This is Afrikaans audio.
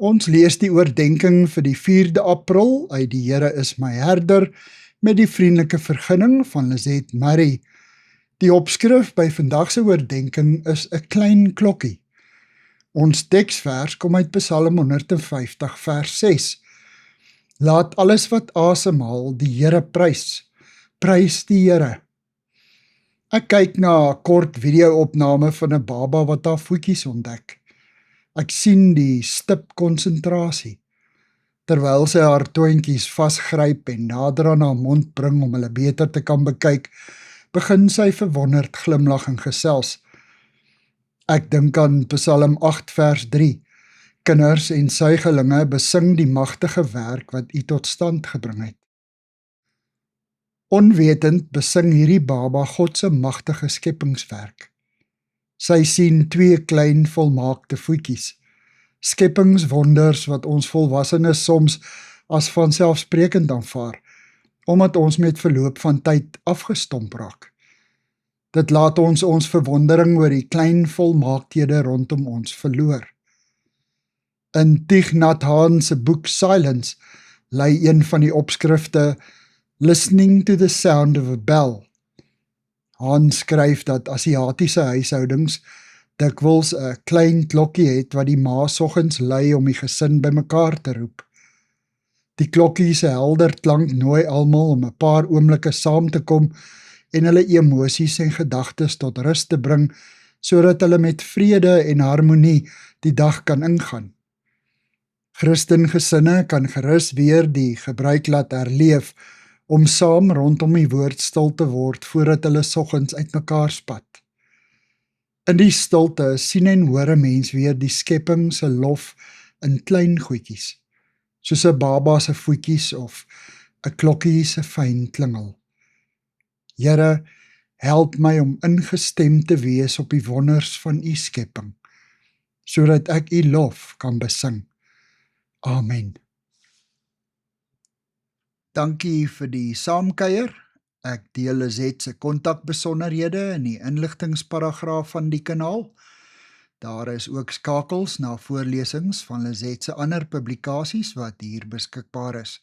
Ons lees die oordenking vir die 4de April uit die Here is my herder met die vriendelike vergunning van Lizette Murray. Die opskrif by vandag se oordenking is 'n klein klokkie. Ons teksvers kom uit Psalm 150 vers 6. Laat alles wat asemhaal die Here prys. Prys die Here. Ek kyk na 'n kort video-opname van 'n baba wat haar voetjies ontdek. Ek sien die stip konsentrasie, terwyl sy haar toontjies vasgryp en nader aan haar mond bring om hulle beter te kan bekyk, begin sy verwonderd glimlag en gesels. Ek dink aan Psalm 8 vers 3. Kinders en suigelinge besing die magtige werk wat U tot stand gebring het. Onwetend besing hierdie baba God se magtige skepingswerk. Sy sien 2 klein volmaakte voetjies, skepingswonders wat ons volwassenes soms as vanselfsprekend aanvaar, omdat ons met verloop van tyd afgestomp raak. Dit laat ons verwondering oor die klein volmaaktheden rondom ons verloor. In Thich Nhat Hanh se boek Silence lei een van die opskrifte Listening to the Sound of a Bell. Hahn skryf dat Asiatiese huishoudings dikwels 'n klein klokkie het wat die ma soggens lui om die gesin bymekaar te roep. Die klokkie se helder klank nooi almal om 'n paar oomblikke saam te kom en hulle emosies en gedagtes tot rus te bring, sodat hulle met vrede en harmonie die dag kan ingaan. Christengesinne kan gerus weer die gebruik laat herleef om saam rondom die woord stil te word voordat hulle soggens uitmekaar spat. In die stilte sien en hoor 'n mens weer die skepping se lof in klein goedjies, soos 'n baba se voetjies of 'n klokkie se fyn klingel. Here, help my om ingestem te wees op die wonders van U skepping, sodat ek U lof kan besing. Amen. Dankie vir die saamkuier. Ek deel Lizette se kontakbesonderhede in die inligtingsparagraaf van die kanaal. Daar is ook skakels na voorlesings van Lizette se ander publikasies wat hier beskikbaar is.